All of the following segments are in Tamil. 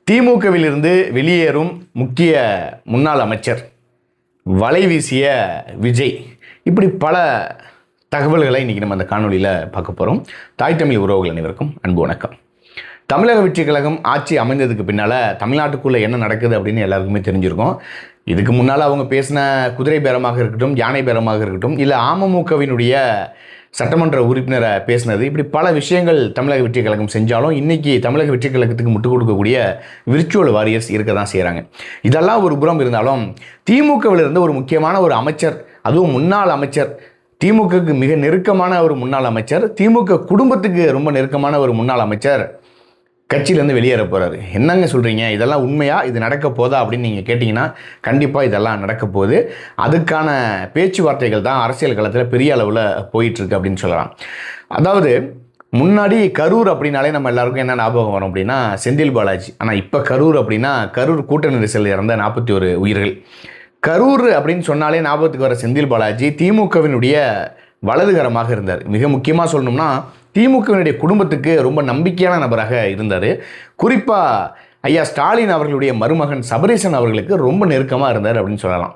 திமுகவிலிருந்து வெளியேறும் முக்கிய முன்னாள் அமைச்சர், வலை வீசிய விஜய், இப்படி பல தகவல்களை இன்றைக்கி நம்ம அந்த காணொலியில் பார்க்க போகிறோம். தாய் தமிழ் உறவுகள் அனைவருக்கும் அன்பு வணக்கம். தமிழக வெற்றிக் கழகம் ஆட்சி அமைந்ததுக்கு பின்னால் தமிழ்நாட்டுக்குள்ளே என்ன நடக்குது அப்படின்னு எல்லாருக்குமே தெரிஞ்சிருக்கும். இதுக்கு முன்னால் அவங்க பேசின குதிரை பேரமாக இருக்கட்டும், யானை பேரமாக இருக்கட்டும், இல்லை அமமுகவினுடைய சட்டமன்ற உறுப்பினரை பேசினது, இப்படி பல விஷயங்கள் தமிழக வெற்றிக் கழகம் செஞ்சாலும் இன்றைக்கி தமிழக வெற்றிக் கழகத்துக்கு முட்டுக் கொடுக்கக்கூடிய விர்ச்சுவல் வாரியர்ஸ் இருக்க தான் செய்கிறாங்க. இதெல்லாம் ஒரு புறம் இருந்தாலும் திமுகவில் இருந்து ஒரு முக்கியமான ஒரு அமைச்சர், அதுவும் முன்னாள் அமைச்சர், திமுகவுக்கு மிக நெருக்கமான ஒரு முன்னாள் அமைச்சர், திமுக குடும்பத்துக்கு ரொம்ப நெருக்கமான ஒரு முன்னாள் அமைச்சர் கட்சியிலேருந்து வெளியேற போகிறாரு. என்னங்க சொல்கிறீங்க, இதெல்லாம் உண்மையா, இது நடக்க போதா அப்படின்னு நீங்கள் கேட்டிங்கன்னா கண்டிப்பாக இதெல்லாம் நடக்க போகுது. அதுக்கான பேச்சுவார்த்தைகள் தான் அரசியல் களத்தில் பெரிய அளவில் போயிட்டுருக்கு அப்படின்னு சொல்லலாம். அதாவது முன்னாடி கரூர் அப்படின்னாலே நம்ம எல்லாருக்கும் என்ன ஞாபகம் வரும் அப்படின்னா செந்தில் பாலாஜி. ஆனால் இப்போ கரூர் அப்படின்னா கரூர் கூட்ட நெரிசலில் இறந்த 41 உயிர்கள். கரூர் அப்படின்னு சொன்னாலே ஞாபகத்துக்கு வர செந்தில் பாலாஜி திமுகவினுடைய வலதுகரமாக இருந்தார். மிக முக்கியமாக சொல்லணும்னா திமுகவினுடைய குடும்பத்துக்கு ரொம்ப நம்பிக்கையான நபராக இருந்தார். குறிப்பாக ஐயா ஸ்டாலின் அவர்களுடைய மருமகன் சபரீசன் அவர்களுக்கு ரொம்ப நெருக்கமாக இருந்தார் அப்படின்னு சொல்லலாம்.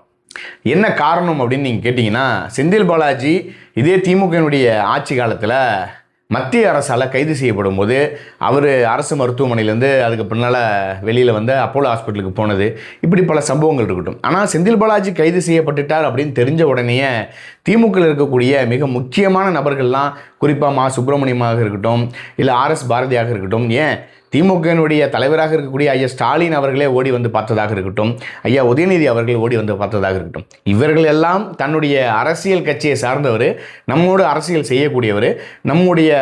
என்ன காரணம் அப்படின்னு நீங்கள் கேட்டிங்கன்னா, செந்தில் பாலாஜி இதே திமுகவினுடைய ஆட்சி காலத்தில் மத்திய அரசால் கைது செய்யப்படும் போது அவர் அரசு மருத்துவமனையிலேருந்து அதுக்கு பின்னால் வெளியில் வந்து அப்போலோ ஹாஸ்பிட்டலுக்கு போனது, இப்படி பல சம்பவங்கள் இருக்கட்டும். ஆனால் செந்தில் பாலாஜி கைது செய்யப்பட்டுட்டார் அப்படின்னு தெரிஞ்ச உடனேயே திமுகவில் இருக்கக்கூடிய மிக முக்கியமான நபர்கள்லாம், குறிப்பாக மா சுப்பிரமணியமாக இருக்கட்டும், இல்லை RS பாரதியாக இருக்கட்டும், ஏன் திமுகவினுடைய தலைவராக இருக்கக்கூடிய ஐயா ஸ்டாலின் அவர்களே ஓடி வந்து பார்த்ததாக இருக்கட்டும், ஐயா உதயநிதி அவர்கள் ஓடி வந்து பார்த்ததாக இருக்கட்டும், இவர்கள் எல்லாம் தன்னுடைய அரசியல் கட்சியை சார்ந்தவர், நம்மோடு அரசியல் செய்யக்கூடியவர், நம்முடைய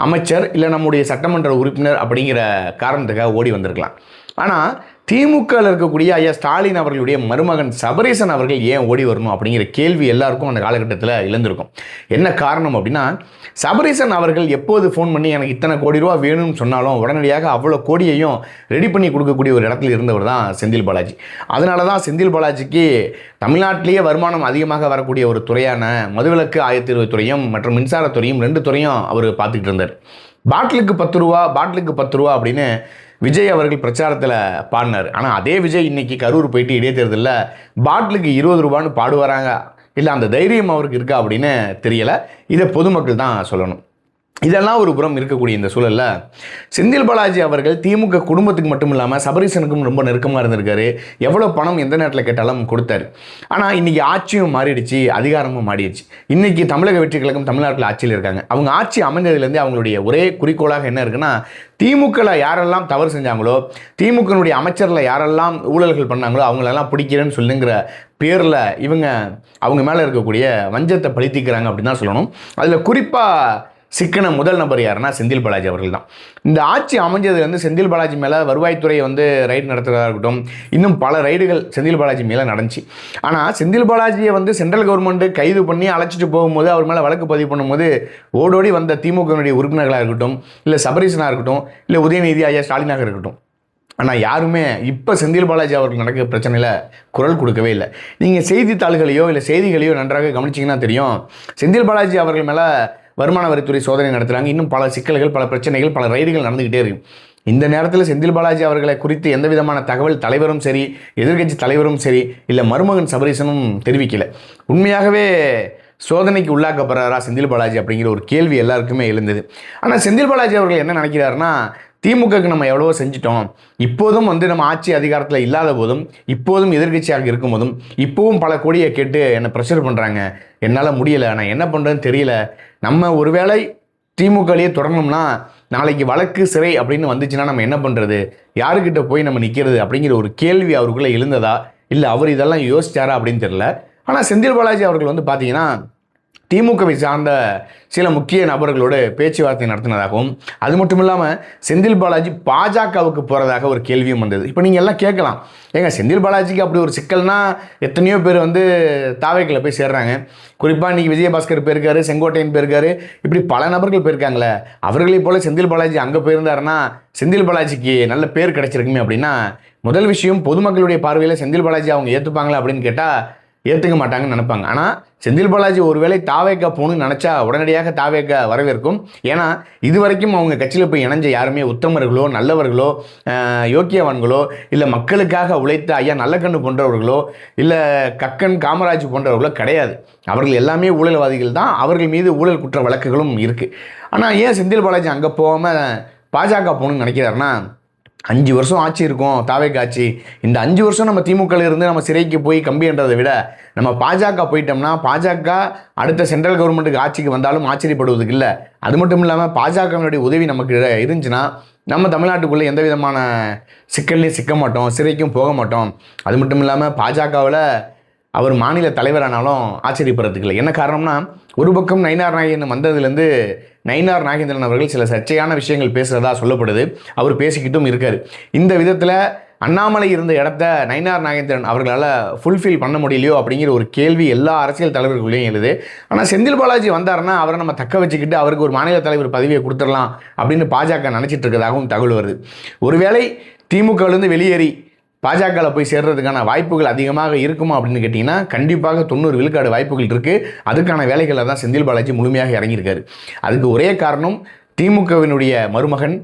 அமைச்சர் இல்லை நம்முடைய சட்டமன்ற உறுப்பினர் அப்படிங்கிற காரணத்துக்காக ஓடி வந்திருக்கலாம். ஆனால் திமுகவில் இருக்கக்கூடிய ஐயா ஸ்டாலின் அவர்களுடைய மருமகன் சபரீசன் அவர்கள் ஏன் ஓடி வரணும் அப்படிங்கிற கேள்வி எல்லாருக்கும் அந்த காலகட்டத்தில் இழந்திருக்கும். என்ன காரணம் அப்படின்னா, சபரீசன் அவர்கள் எப்போது ஃபோன் பண்ணி எனக்கு இத்தனை கோடி ரூபா வேணும்னு சொன்னாலும் உடனடியாக அவ்வளோ கோடியையும் ரெடி பண்ணி கொடுக்கக்கூடிய ஒரு இடத்துல இருந்தவர் தான் செந்தில் பாலாஜி. அதனால தான் செந்தில் பாலாஜிக்கு தமிழ்நாட்டிலேயே வருமானம் அதிகமாக வரக்கூடிய ஒரு துறையான மதுவிலக்கு ஆயத்தீர்வு துறையும் மற்றும் மின்சாரத்துறையும் 2 துறையும் அவர் பார்த்துக்கிட்டு இருந்தார். பாட்டிலுக்கு 10 ரூபா, பாட்டிலுக்கு 10 ரூபா அப்படின்னு விஜய் அவர்கள் பிரச்சாரத்தில் பாடினார். ஆனால் அதே விஜய் இன்னைக்கு கரூர் போயிட்டு இடைத்தேர்தலில் பாட்டிலுக்கு 20 ரூபான்னு பாடுவாராங்க, இல்லை அந்த தைரியம் அவருக்கு இருக்கா அப்படின்னு தெரியலை. இதை பொதுமக்கள் தான் சொல்லணும். இதெல்லாம் ஒரு புறம் இருக்கக்கூடிய இந்த சூழலில் செந்தில் பாலாஜி அவர்கள் திமுக குடும்பத்துக்கு மட்டும் இல்லாமல் சபரீசனுக்கும் ரொம்ப நெருக்கமாக இருந்திருக்காரு. எவ்வளோ பணம் எந்த நேரத்தில் கேட்டாலும் கொடுத்தாரு. ஆனால் இன்றைக்கி ஆட்சியும் மாறிடுச்சு, அதிகாரமும் மாறிடுச்சு. இன்றைக்கி தமிழக வெற்றிக் கழகம் தமிழ்நாட்டில் ஆட்சியில் இருக்காங்க. அவங்க ஆட்சி அமைந்ததுலேருந்து அவங்களுடைய ஒரே குறிக்கோளாக என்ன இருக்குன்னா, திமுகவில் யாரெல்லாம் தவறு செஞ்சாங்களோ, திமுகனுடைய அமைச்சரில் யாரெல்லாம் ஊழல்கள் பண்ணாங்களோ அவங்களெல்லாம் பிடிக்கிறேன்னு சொல்லுங்கிற பேரில் இவங்க அவங்க மேலே இருக்கக்கூடிய வஞ்சத்தை பழித்திக்கிறாங்க அப்படின்னு தான் சொல்லணும். அதில் குறிப்பாக சிக்கன முதல் நபர் யாருன்னா செந்தில் பாலாஜி அவர்கள் தான். இந்த ஆட்சி அமைஞ்சதுலேருந்து செந்தில் பாலாஜி மேலே வருவாய்த்துறையை வந்து ரைடு நடத்துகிறதா இருக்கட்டும், இன்னும் பல ரைடுகள் செந்தில் பாலாஜி மேலே நடந்துச்சு. ஆனால் செந்தில் பாலாஜியை வந்து சென்ட்ரல் கவர்மெண்ட்டு கைது பண்ணி அழைச்சிட்டு போகும்போது, அவர் மேலே வழக்கு பதிவு பண்ணும்போது ஓடோடி வந்த திமுகவினுடைய உறுப்பினர்களாக இருக்கட்டும், இல்லை சபரீசனாக இருக்கட்டும், இல்லை உதயநிதி ஐயா ஸ்டாலினாக இருக்கட்டும், ஆனால் யாருமே இப்போ செந்தில் பாலாஜி அவர்கள் நடக்கிற பிரச்சனையில் குரல் கொடுக்கவே இல்லை. நீங்கள் செய்தித்தாள்களையோ இல்லை செய்திகளையோ நன்றாக கவனிச்சிங்கன்னா தெரியும், செந்தில் பாலாஜி அவர்கள் மேலே வருமான வரித்துறை சோதனை நடத்துகிறாங்க. இன்னும் பல சிக்கல்கள், பல பிரச்சனைகள், பல ரைடுகள் நடந்துக்கிட்டே இருக்கு. இந்த நேரத்தில் செந்தில் பாலாஜி அவர்களை குறித்து எந்த விதமான தகவல் தலைவரும் சரி, எதிர்க்கட்சி தலைவரும் சரி, இல்லை மருமகன் சபரீசனும் தெரிவிக்கலை. உண்மையாகவே சோதனைக்கு உள்ளாக்கப்படுறாரா செந்தில் பாலாஜி அப்படிங்கிற ஒரு கேள்வி எல்லாருக்குமே எழுந்தது. ஆனால் செந்தில் பாலாஜி அவர்கள் என்ன நினைக்கிறாருன்னா, திமுகவுக்கு நம்ம எவ்வளவோ செஞ்சிட்டோம், இப்போதும் வந்து நம்ம ஆட்சி அதிகாரத்தில் இல்லாத போதும், இப்போதும் எதிர்கட்சியாக இருக்கும் போதும், இப்போவும் பல கோடியை கேட்டு என்னை ப்ரெஷர் பண்ணுறாங்க, என்னால் முடியலை, நான் என்ன பண்ணுறேன்னு தெரியல, நம்ம ஒருவேளை திமுகலேயே தொடரணும்னா நாளைக்கு வழக்கு சிறை அப்படின்னு வந்துச்சுன்னா நம்ம என்ன பண்ணுறது, யாருக்கிட்ட போய் நம்ம நிற்கிறது அப்படிங்கிற ஒரு கேள்வி அவருக்குள்ளே எழுந்ததா, இல்லை அவர் இதெல்லாம் யோசிச்சாரா அப்படின்னு தெரியல. ஆனால் செந்தில் பாலாஜி அவர்கள் வந்து பார்த்தீங்கன்னா திமுகவை சார்ந்த சில முக்கிய நபர்களோடு பேச்சுவார்த்தை நடத்தினதாகவும், அது மட்டும் இல்லாமல் செந்தில் பாலாஜி பாஜகவுக்கு போகிறதாக ஒரு கேள்வியும் வந்தது. இப்போ நீங்கள் எல்லாம் கேட்கலாம், ஏங்க செந்தில் பாலாஜிக்கு அப்படி ஒரு சிக்கல்னா எத்தனையோ பேர் வந்து தாவேக்கில் போய் சேர்றாங்க. குறிப்பாக இன்றைக்கி விஜயபாஸ்கர் போயிருக்காரு, செங்கோட்டையன் போயிருக்காரு, இப்படி பல நபர்கள் போயிருக்காங்களே, அவர்களைப் போல செந்தில் பாலாஜி அங்கே போயிருந்தாருன்னா செந்தில் பாலாஜிக்கு நல்ல பேர் கிடைச்சிருக்குமே அப்படின்னா, முதல் விஷயம் பொதுமக்களுடைய பார்வையில் செந்தில் பாலாஜி அவங்க ஏற்றுப்பாங்களா அப்படின்னு கேட்டால் ஏற்றுக்க மாட்டாங்கன்னு நினைப்பாங்க. ஆனால் செந்தில் பாலாஜி ஒருவேளை தாவேக்கா போகணும்னு நினச்சா உடனடியாக தாவேக்கா வரவேற்கும். ஏன்னா இது வரைக்கும் அவங்க கட்சியில் போய் இணைஞ்ச யாருமே உத்தமர்களோ நல்லவர்களோ யோக்கியவான்களோ இல்லை மக்களுக்காக உழைத்த ஐயா நல்லக்கண்ணு போன்றவர்களோ இல்லை கக்கன் காமராஜ் போன்றவர்களோ கிடையாது. அவர்கள் எல்லாமே ஊழல்வாதிகள் தான். அவர்கள் மீது ஊழல் குற்ற வழக்குகளும் இருக்குது. ஆனால் ஏன் செந்தில் பாலாஜி அங்கே போகாமல் பாஜக போகணும்னு நினைக்கிறாருன்னா, 5 வருஷம் ஆட்சி இருக்கும் தாவேக்கா ஆட்சி. இந்த 5 வருஷம் நம்ம திமுகவில் இருந்து நம்ம சிறைக்கு போய் கம்பின்றதை விட நம்ம பாஜக போயிட்டோம்னா பாஜக அடுத்த சென்ட்ரல் கவர்மெண்ட்டுக்கு ஆட்சிக்கு வந்தாலும் ஆச்சரியப்படுவதுக்கு இல்லை. அது மட்டும் இல்லாமல் பாஜகவினுடைய உதவி நமக்கு இருந்துச்சுன்னா நம்ம தமிழ்நாட்டுக்குள்ளே எந்த விதமான சிக்கல்லையும் சிக்க மாட்டோம், சிறைக்கும் போக மாட்டோம். அது மட்டும் இல்லாமல் பாஜகவில் அவர் மாநில தலைவரானாலும் ஆச்சரியப்படுறதுக்கு இல்லை. என்ன காரணம்னா, ஒரு பக்கம் நயினார் நாகேந்திரன் வந்ததுலேருந்து நயினார் நாகேந்திரன் அவர்கள் சில சர்ச்சையான விஷயங்கள் பேசுகிறதா சொல்லப்படுது. அவர் பேசிக்கிட்டும் இருக்கார். இந்த விதத்தில் அண்ணாமலை இருந்த இடத்த நயினார் நாகேந்திரன் அவர்களால் ஃபுல்ஃபில் பண்ண முடியலையோ அப்படிங்கிற ஒரு கேள்வி எல்லா அரசியல் தலைவர்களையும் எழுது. ஆனால் செந்தில் பாலாஜி வந்தார்னா அவரை நம்ம தக்க வச்சுக்கிட்டு அவருக்கு ஒரு மாநில தலைவர் பதவியை கொடுத்துடலாம் அப்படின்னு பாஜக நினச்சிட்டு இருக்கிறதாகவும் தகவல் வருது. ஒருவேளை திமுகவிலேருந்து வெளியேறி பாஜகவில் போய் சேர்றதுக்கான வாய்ப்புகள் அதிகமாக இருக்குமா அப்படின்னு கேட்டிங்கன்னா, கண்டிப்பாக 90 விழுக்காடு வாய்ப்புகள் இருக்குது. அதுக்கான வேலைகளில் தான் செந்தில் பாலாஜி முழுமையாக இறங்கியிருக்காரு. அதுக்கு ஒரே காரணம், திமுகவினுடைய மருமகன்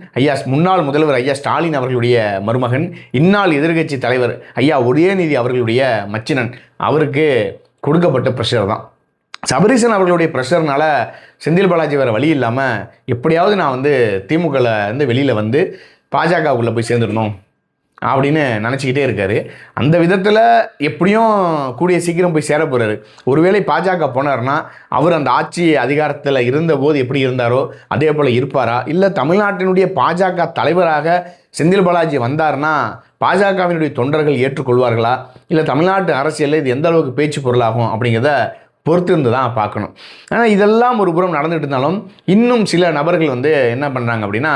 முன்னாள் முதல்வர் ஐயா ஸ்டாலின் அவர்களுடைய மருமகன், இந்நாள் எதிர்க்கட்சி தலைவர் ஐயா உதயநிதி அவர்களுடைய மச்சினன், அவருக்கு கொடுக்கப்பட்ட ப்ரெஷர் தான். சபரீசன் அவர்களுடைய ப்ரெஷர்னால செந்தில் பாலாஜி வேறு வழி இல்லாமல் எப்படியாவது நான் திமுகவில் வெளியில் பாஜகவுக்குள்ளே போய் சேர்ந்துடணும் அப்படின்னு நினச்சிக்கிட்டே இருக்கார். அந்த விதத்தில் எப்படியும் கூடிய சீக்கிரம் போய் சேர போகிறாரு. ஒருவேளை பாஜக போனார்னா அவர் அந்த ஆட்சி அதிகாரத்தில் இருந்தபோது எப்படி இருந்தாரோ அதே போல் இருப்பாரா, இல்லை தமிழ்நாட்டினுடைய பாஜக தலைவராக செந்தில் பாலாஜி வந்தார்னா பாஜகவினுடைய தொண்டர்கள் ஏற்றுக்கொள்வார்களா, இல்லை தமிழ்நாட்டு அரசியலில் இது எந்த அளவுக்கு பேச்சு பொருளாகும் அப்படிங்கிறத பொறுத்து இருந்து தான் பார்க்கணும். ஆனால் இதெல்லாம் ஒரு புறம் நடந்துகிட்டு இருந்தாலும் இன்னும் சில நபர்கள் என்ன பண்ணுறாங்க அப்படின்னா,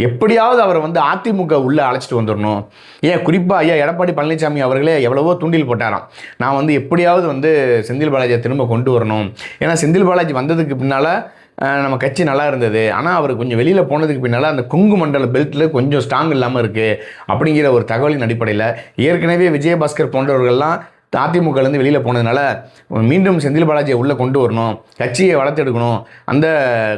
எப்படியாவது அவரை அதிமுக உள்ளே அழைச்சிட்டு வந்துடணும். ஏன் குறிப்பாக ஐயா எடப்பாடி பழனிசாமி அவர்களே எவ்வளவோ தூண்டில் போட்டாராம். நான் எப்படியாவது செந்தில் பாலாஜியை திரும்ப கொண்டு வரணும். ஏன்னா செந்தில் பாலாஜி வந்ததுக்கு பின்னால் நம்ம கட்சி நல்லா இருந்தது. ஆனால் அவர் கொஞ்சம் வெளியில் போனதுக்கு பின்னால் அந்த கொங்கு மண்டல பெல்ட்டில் கொஞ்சம் ஸ்ட்ராங் இல்லாமல் இருக்குது அப்படிங்கிற ஒரு தகவலின் அடிப்படையில் ஏற்கனவே விஜயபாஸ்கர் போன்றவர்கள்லாம் அதிமுகலேருந்து வெளியில் போனதுனால மீண்டும் செந்தில் பாலாஜியை உள்ளே கொண்டு வரணும், கட்சியை வளர்த்தெடுக்கணும், அந்த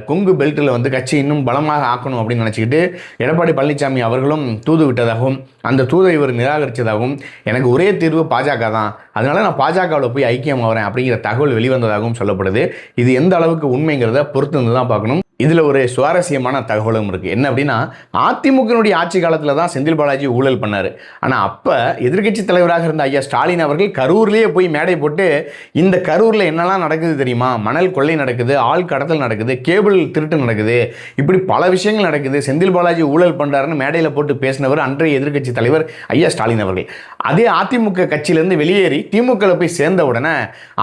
கொங்கு பெல்ட்டில் கட்சி இன்னும் பலமாக ஆக்கணும் அப்படின்னு நினச்சிக்கிட்டு எடப்பாடி பழனிசாமி அவர்களும் தூது விட்டதாகவும் அந்த தூதை இவர் நிராகரித்ததாகவும், எனக்கு ஒரே தீர்வு பாஜக தான், அதனால் நான் பாஜகவில் போய் ஐக்கியம் ஆகிறேன் அப்படிங்கிற தகவல் வெளிவந்ததாகவும் சொல்லப்படுது. இது எந்த அளவுக்கு உண்மைங்கிறத பொறுத்து வந்து தான் பார்க்கணும். இதில் ஒரு சுவாரஸ்யமான தகவலும் இருக்குது. என்ன அப்படின்னா, அதிமுகனுடைய ஆட்சி காலத்தில் தான் செந்தில் பாலாஜி ஊழல் பண்ணார். ஆனால் அப்போ எதிர்க்கட்சி தலைவராக இருந்த ஐயா ஸ்டாலின் அவர்கள் கரூர்லேயே போய் மேடை போட்டு இந்த கரூரில் என்னெல்லாம் நடக்குது தெரியுமா, மணல் கொள்ளை நடக்குது, ஆள் கடத்தல் நடக்குது, கேபிள் திருட்டு நடக்குது, இப்படி பல விஷயங்கள் நடக்குது, செந்தில் பாலாஜி ஊழல் பண்ணுறாருன்னு மேடையில் போட்டு பேசினவர் அன்றைய எதிர்க்கட்சி தலைவர் ஐயா ஸ்டாலின் அவர்கள். அதே அதிமுக கட்சியிலேருந்து வெளியேறி திமுகவில் போய் சேர்ந்த உடனே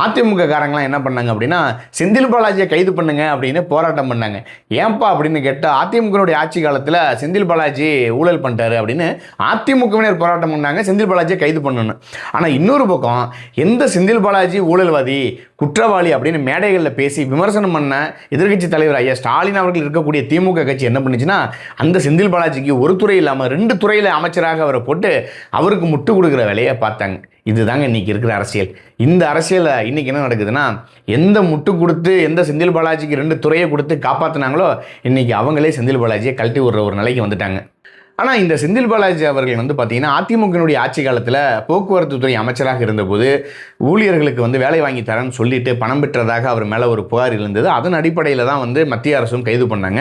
அதிமுக காரங்களாம் என்ன பண்ணாங்க அப்படின்னா, செந்தில் பாலாஜியை கைது பண்ணுங்க அப்படின்னு போராட்டம் பண்ணாங்க. ஏன்பா அப்படின்னு கேட்டால், அதிமுகனுடைய ஆட்சி காலத்தில் செந்தில் பாலாஜி ஊழல் பண்ணிட்டாரு அப்படின்னு அதிமுகவினர் போராட்டம் பண்ணாங்க, செந்தில் பாலாஜியை கைது பண்ணணும். ஆனால் இன்னொரு பக்கம் எந்த செந்தில் பாலாஜி ஊழல்வாதி குற்றவாளி அப்படின்னு மேடைகளில் பேசி விமர்சனம் பண்ண எதிர்க்கட்சி தலைவர் ஐயா ஸ்டாலின் அவர்கள் இருக்கக்கூடிய திமுக கட்சி என்ன பண்ணுச்சுன்னா, அந்த செந்தில் பாலாஜிக்கு ஒரு துறை இல்லாமல் 2 துறையில் அமைச்சராக அவரை போட்டு அவருக்கு முட்டு கொடுக்குற வேலையை பார்த்தாங்க. இதுதாங்க இன்றைக்கி இருக்கிற அரசியல். இந்த அரசியலில் இன்றைக்கி என்ன நடக்குதுன்னா, எந்த முட்டு கொடுத்து எந்த செந்தில் பாலாஜிக்கு 2 துறையை கொடுத்து காப்பாற்றினாங்களோ இன்றைக்கி அவங்களே செந்தில் பாலாஜியை கழட்டி விடுற ஒரு நிலைக்கு வந்துட்டாங்க. ஆனால் இந்த செந்தில் பாலாஜி அவர்கள் பார்த்தீங்கன்னா அதிமுகனுடைய ஆட்சி காலத்தில் போக்குவரத்து துறை அமைச்சராக இருந்தபோது ஊழியர்களுக்கு வேலை வாங்கி தரேன்னு சொல்லிட்டு பணம் பெற்றதாக அவர் மேலே ஒரு புகார் இருந்தது. அதன் அடிப்படையில் தான் மத்திய அரசும் கைது பண்ணாங்க.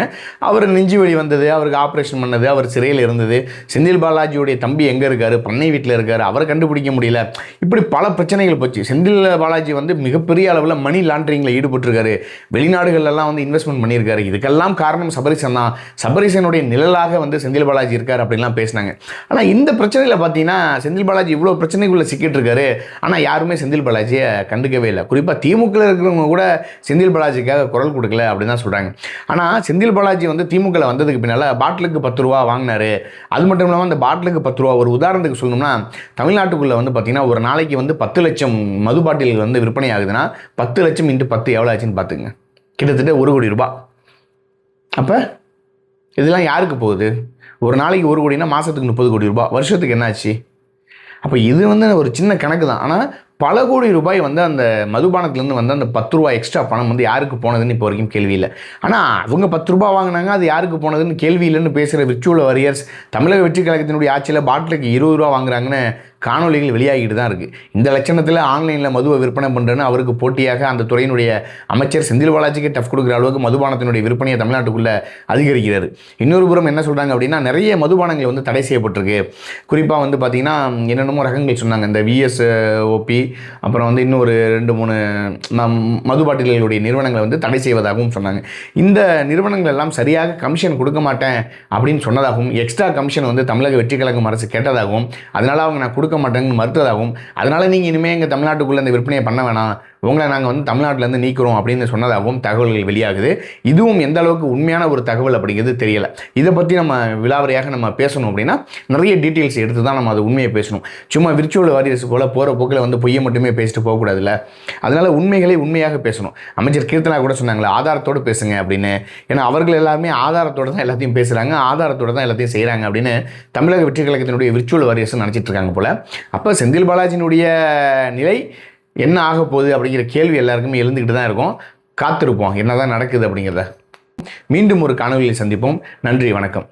அவர் நெஞ்சு வலி வந்தது, அவருக்கு ஆப்ரேஷன் பண்ணது, அவர் சிறையில் இருந்தது. செந்தில் பாலாஜியுடைய தம்பி எங்கே இருக்கார், பண்ணை வீட்டில் இருக்கார், அவரை கண்டுபிடிக்க முடியல. இப்படி பல பிரச்சனைகள் போச்சு. செந்தில் பாலாஜி மிகப்பெரிய அளவில் மணி லாண்டரிங்கில் ஈடுபட்டிருக்காரு, வெளிநாடுகளெல்லாம் இன்வெஸ்ட்மெண்ட் பண்ணியிருக்காரு. இதுக்கெல்லாம் காரணம் சபரீசன் தான். சபரீசனுடைய நிழலாக செந்தில் பாலாஜி அப்படிலாம் பேசினாங்க. ஆனால் இந்த பிரச்சனையில் பார்த்தீங்கன்னா செந்தில் பாலாஜி இவ்வளோ பிரச்சனைக்குள்ளே சிக்கிட்டு இருக்காரு. ஆனால் யாருமே செந்தில் பாலாஜியை கண்டுக்கவே இல்லை. குறிப்பாக திமுக இருக்கிறவங்க கூட செந்தில் பாலாஜிக்காக குரல் கொடுக்கல அப்படின்னு தான் சொல்கிறாங்க. ஆனால் செந்தில் பாலாஜி திமுகவில் வந்ததுக்கு பின்னால் பாட்டிலுக்கு 10 ரூபா வாங்கினாரு. அது மட்டும் இல்லாமல் அந்த பாட்டிலுக்கு 10 ரூபா, ஒரு உதாரணத்துக்கு சொல்லணும்னா, தமிழ்நாட்டுக்குள்ளே பார்த்தீங்கன்னா ஒரு நாளைக்கு 10 லட்சம் மது பாட்டில்கள் விற்பனை ஆகுதுன்னா 10 லட்சம் × 10 எவ்வளோ ஆச்சுன்னு பார்த்துங்க, கிட்டத்தட்ட 1 கோடி ரூபாய். அப்போ இதெல்லாம் யாருக்கு போகுது? ஒரு நாளைக்கு 1 கோடினா மாதத்துக்கு 30 கோடி ரூபாய், வருஷத்துக்கு என்னாச்சு? அப்போ இது ஒரு சின்ன கணக்கு தான். ஆனால் பல கோடி ரூபாய் வந்து அந்த மதுபானத்திலேருந்து வந்து அந்த 10 ரூபாய் எக்ஸ்ட்ரா பணம் வந்து யாருக்கு போனதுன்னு இப்போ வரைக்கும் கேள்வி இல்லை. ஆனால் அவங்க 10 ரூபாய் வாங்கினாங்க, அது யாருக்கு போனதுன்னு கேள்வி இல்லைன்னு பேசுகிற விர்ச்சுவல் வாரியர்ஸ் தமிழக வெற்றி கழகத்தினுடைய ஆட்சியில் பாட்டிலுக்கு 20 ரூபா வாங்குறாங்கன்னு காணொலிகள் வெளியாகிட்டு தான் இருக்குது. இந்த லட்சணத்தில் ஆன்லைனில் மதுவை விற்பனை பண்ணுறேன்னு அவருக்கு போட்டியாக அந்த துறையினுடைய அமைச்சர் செந்தில் பாலாஜிக்கு டஃப் கொடுக்குற அளவுக்கு மதுபானத்தினுடைய விற்பனையை தமிழ்நாட்டுக்குள்ளே அதிகரிக்கிறார். இன்னொரு புறம் என்ன சொல்கிறாங்க அப்படின்னா, நிறைய மதுபானங்கள் வந்து தடை செய்யப்பட்டிருக்கு. குறிப்பாக வந்து பார்த்திங்கன்னா என்னென்னமோ ரகங்கள் சொன்னாங்க. இந்த VSOP அப்புறம் வந்து இன்னொரு 2-3 மது பாட்டில்களுடைய நிறுவனங்களை வந்து தடை செய்வதாகவும் சொன்னாங்க. இந்த நிறுவனங்கள் எல்லாம் சரியாக கமிஷன் கொடுக்க மாட்டேன் அப்படின்னு சொன்னதாகவும், எக்ஸ்ட்ரா கமிஷன் வந்து தமிழக வெற்றி கழகம் அரசு கேட்டதாகவும், அதனால் அவங்க நான் கொடுக்க மாட்டேன்னு மறுத்ததாகவும், அதனால் நீங்கள் இனிமேல் எங்கள் தமிழ்நாட்டுக்குள்ளே இந்த விற்பனையை பண்ண வேணாம், உங்களை நாங்கள் வந்து தமிழ்நாட்டிலேருந்து நீக்கிறோம் அப்படின்னு சொன்னதாகவும் தகவல்கள் வெளியாகுது. இதுவும் எந்த அளவுக்கு உண்மையான ஒரு தகவல் அப்படிங்கிறது தெரியலை. இதை பற்றி நம்ம விலாவரியாக நம்ம பேசணும் அப்படின்னா நிறைய டீட்டெயில்ஸ் எடுத்து தான் நம்ம அது உண்மையை பேசணும். சும்மா விர்ச்சுவல் வாரியர்ஸ் போல் போகிற போக்கில் வந்து பொய்யை மட்டுமே பேசிட்டு போகக்கூடாதுல்ல. அதனால் உண்மைகளை உண்மையாக பேசணும். அமைச்சர் கீர்த்தனா கூட சொன்னாங்களே, ஆதாரத்தோடு பேசுங்க அப்படின்னு. ஏன்னா அவர்கள் எல்லாருமே ஆதாரத்தோடு தான் எல்லாத்தையும் பேசுகிறாங்க, ஆதாரத்தோடு தான் எல்லாத்தையும் செய்கிறாங்க அப்படின்னு தமிழக வெற்றி கழகத்தினுடைய விர்ச்சுவல் வாரியர்ஸ் நினச்சிட்டு இருக்காங்க போல். அப்போ செந்தில் பாலாஜியினுடைய நிலை என்ன ஆக போகுது அப்படிங்கிற கேள்வி எல்லாருக்குமே எழுந்துக்கிட்டு தான் இருக்கும். காத்திருப்போம் என்ன தான் நடக்குது அப்படிங்கிறத. மீண்டும் ஒரு காணொலியில் சந்திப்போம். நன்றி, வணக்கம்.